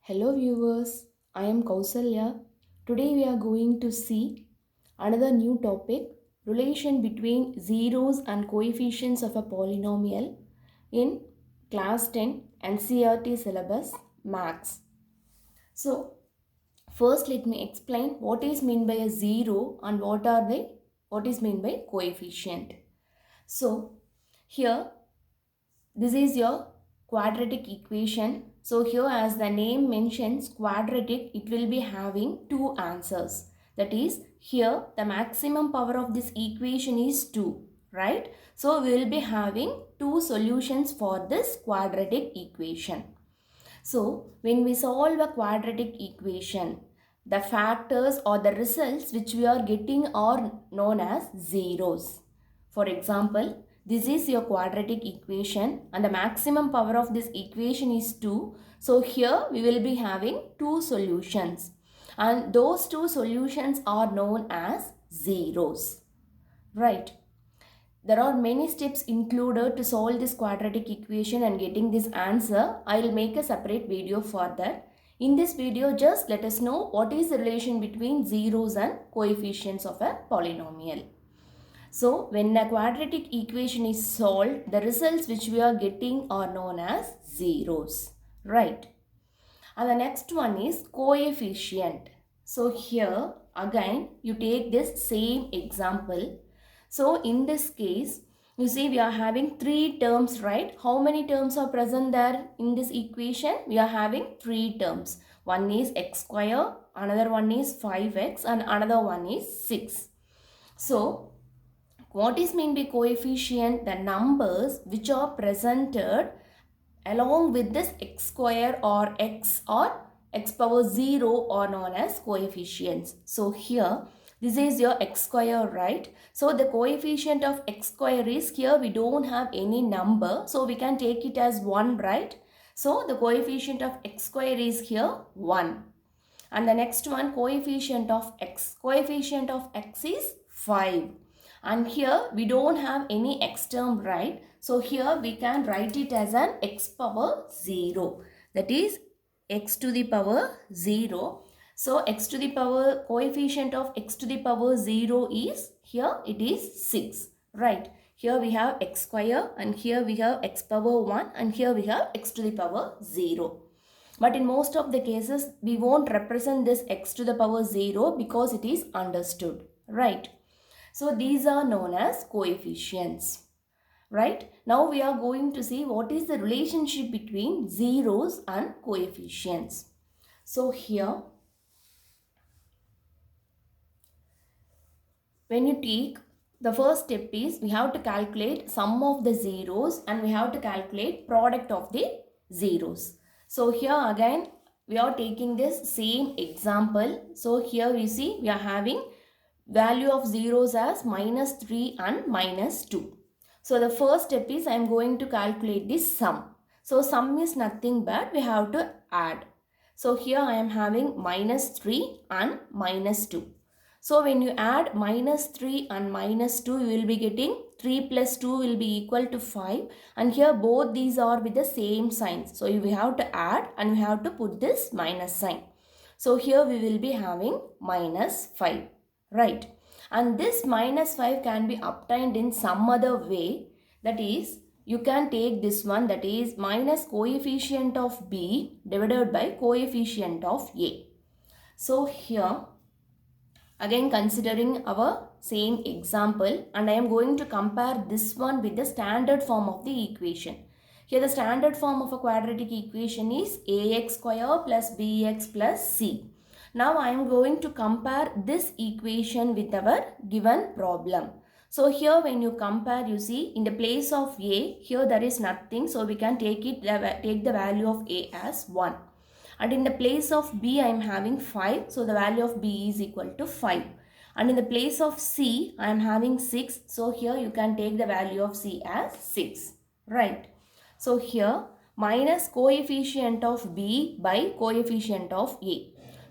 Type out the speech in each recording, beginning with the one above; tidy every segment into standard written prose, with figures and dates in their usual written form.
Hello viewers, I am Kausalya. Today we are going to see another new topic, relation between zeros and coefficients of a polynomial in class 10 NCERT syllabus maths. So first let me explain what is meant by a zero and what is meant by coefficient. So here this is your quadratic equation. So here as the name mentions quadratic, it will be having two answers. That is here the maximum power of this equation is 2, right? So we will be having two solutions for this quadratic equation. So when we solve a quadratic equation, the factors or the results which we are getting are known as zeros. For example, this is your quadratic equation and the maximum power of this equation is 2. So here we will be having two solutions and those two solutions are known as zeros. Right. There are many steps included to solve this quadratic equation and getting this answer. I will make a separate video for that. In this video, just let us know what is the relation between zeros and coefficients of a polynomial. So, when a quadratic equation is solved, the results which we are getting are known as zeros. Right. And the next one is coefficient. So, here again you take this same example. So in this case, you see we are having three terms, right? How many terms are present there in this equation? We are having three terms. One is x square, another one is 5x and another one is 6. So what is meant by coefficient? The numbers which are presented along with this x square or x power 0 are known as coefficients. So here this is your x square, right? So the coefficient of x square is here we don't have any number. So we can take it as 1, right? So the coefficient of x square is here 1. And the next one, coefficient of x. Coefficient of x is 5. And here we don't have any x term, right? So here we can write it as an x power 0. That is x to the power 0. So x to the power, coefficient of x to the power 0 is, here it is 6, right? Here we have x square and here we have x power 1 and here we have x to the power 0. But in most of the cases, we won't represent this x to the power 0 because it is understood, right? So these are known as coefficients. Right? Now we are going to see what is the relationship between zeros and coefficients. So here, when you take the first step is we have to calculate sum of the zeros and we have to calculate product of the zeros. So here again we are taking this same example. So here we see we are having value of zeros as -3 and -2. So the first step is I am going to calculate this sum. So sum is nothing but we have to add. So here I am having -3 and -2. So when you add -3 and -2, you will be getting 3 plus 2 will be equal to 5. And here both these are with the same signs. So we have to add and we have to put this minus sign. So here we will be having -5. Right. And this -5 can be obtained in some other way. That is, you can take this one, that is minus coefficient of b divided by coefficient of a. So here again considering our same example, and I am going to compare this one with the standard form of the equation. Here the standard form of a quadratic equation is ax square plus bx plus c. Now I am going to compare this equation with our given problem. So here when you compare, you see in the place of a, here there is nothing. So we can take the value of a as 1. And in the place of b, I am having 5. So the value of b is equal to 5. And in the place of c, I am having 6. So here you can take the value of c as 6. Right. So here minus coefficient of b by coefficient of a.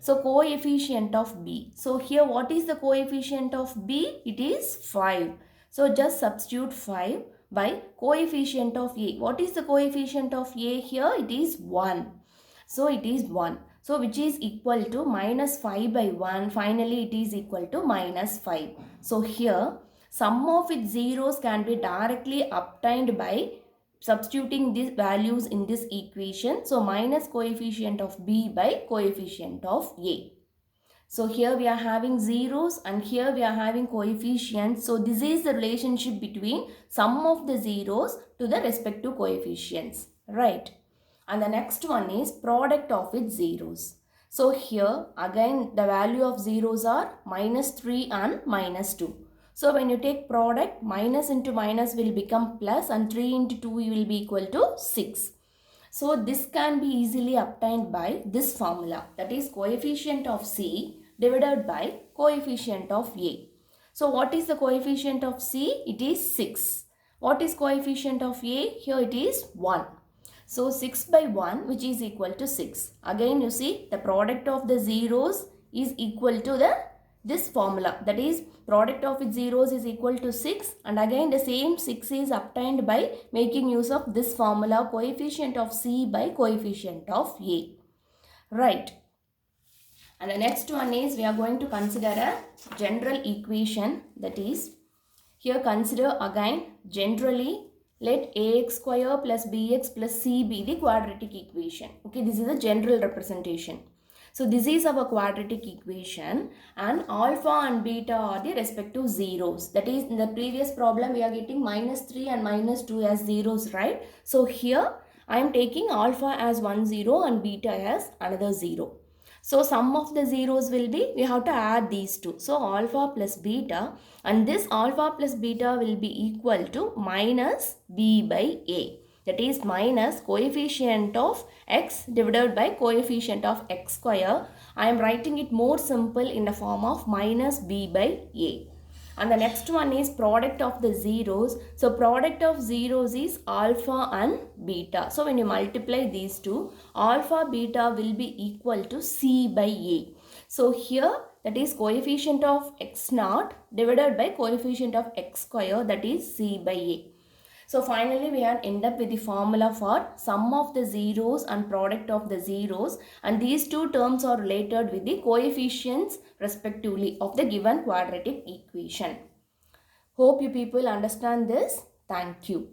So coefficient of b. So here what is the coefficient of b? It is 5. So just substitute 5 by coefficient of a. What is the coefficient of a here? It is 1. So it is 1. So which is equal to minus 5 by 1. Finally it is equal to minus 5. So here sum of its zeros can be directly obtained by substituting these values in this equation. So minus coefficient of b by coefficient of a. So here we are having zeros and here we are having coefficients. So this is the relationship between sum of the zeros to the respective coefficients. Right. And the next one is product of its zeros. So here again the value of zeros are minus 3 and minus 2. So when you take product, minus into minus will become plus and 3 into 2 will be equal to 6. So this can be easily obtained by this formula, that is coefficient of C divided by coefficient of A. So what is the coefficient of C? It is 6. What is coefficient of A? Here it is 1. So 6 by 1 which is equal to 6. Again you see the product of the zeros is equal to this formula, that is product of its zeros is equal to 6, and again the same 6 is obtained by making use of this formula, coefficient of C by coefficient of A. Right. And the next one is we are going to consider a general equation, that is here consider again generally let ax square plus bx plus c be the quadratic equation. Okay, this is a general representation. So this is our quadratic equation and alpha and beta are the respective zeros. That is in the previous problem we are getting minus 3 and minus 2 as zeros, right? So here I am taking alpha as one zero and beta as another 0. So sum of the zeros will be, we have to add these two. So alpha plus beta, and this alpha plus beta will be equal to minus b by a. That is minus coefficient of x divided by coefficient of x square. I am writing it more simple in the form of minus b by a. And the next one is product of the zeros. So product of zeros is alpha and beta. So when you multiply these two, alpha beta will be equal to c by a. So here that is coefficient of x naught divided by coefficient of x square, that is c by a. So finally we have end up with the formula for sum of the zeros and product of the zeros, and these two terms are related with the coefficients respectively of the given quadratic equation. Hope you people understand this. Thank you.